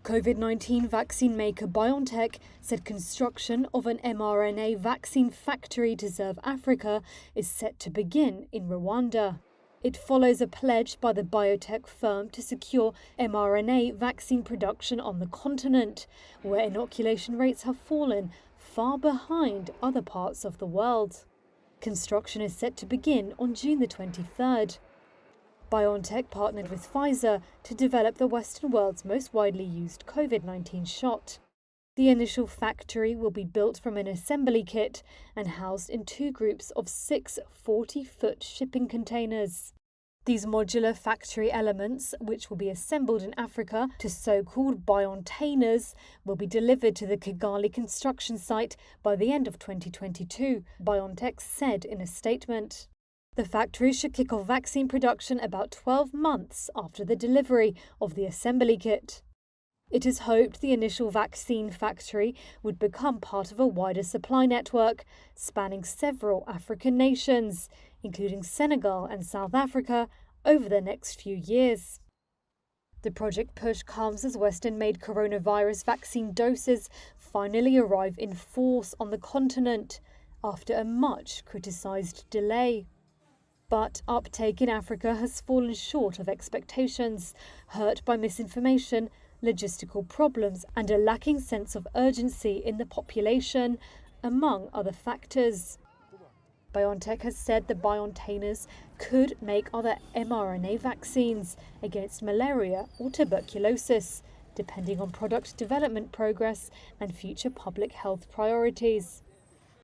COVID-19 vaccine maker BioNTech said construction of an mRNA vaccine factory to serve Africa is set to begin in Rwanda. It follows a pledge by the biotech firm to secure mRNA vaccine production on the continent, where inoculation rates have fallen far behind other parts of the world. Construction is set to begin on June the 23rd. BioNTech partnered with Pfizer to develop the Western world's most widely used COVID-19 shot. The initial factory will be built from an assembly kit and housed in two groups of 6 40-foot shipping containers. These modular factory elements, which will be assembled in Africa to so-called biocontainers, will be delivered to the Kigali construction site by the end of 2022, BioNTech said in a statement. The factory should kick off vaccine production about 12 months after the delivery of the assembly kit. It is hoped the initial vaccine factory would become part of a wider supply network spanning several African nations, including Senegal and South Africa, over the next few years. The project push comes as Western-made coronavirus vaccine doses finally arrive in force on the continent after a much criticised delay. But uptake in Africa has fallen short of expectations, hurt by misinformation, logistical problems, and a lacking sense of urgency in the population, among other factors. BioNTech has said the biocontainers could make other mRNA vaccines against malaria or tuberculosis, depending on product development progress and future public health priorities.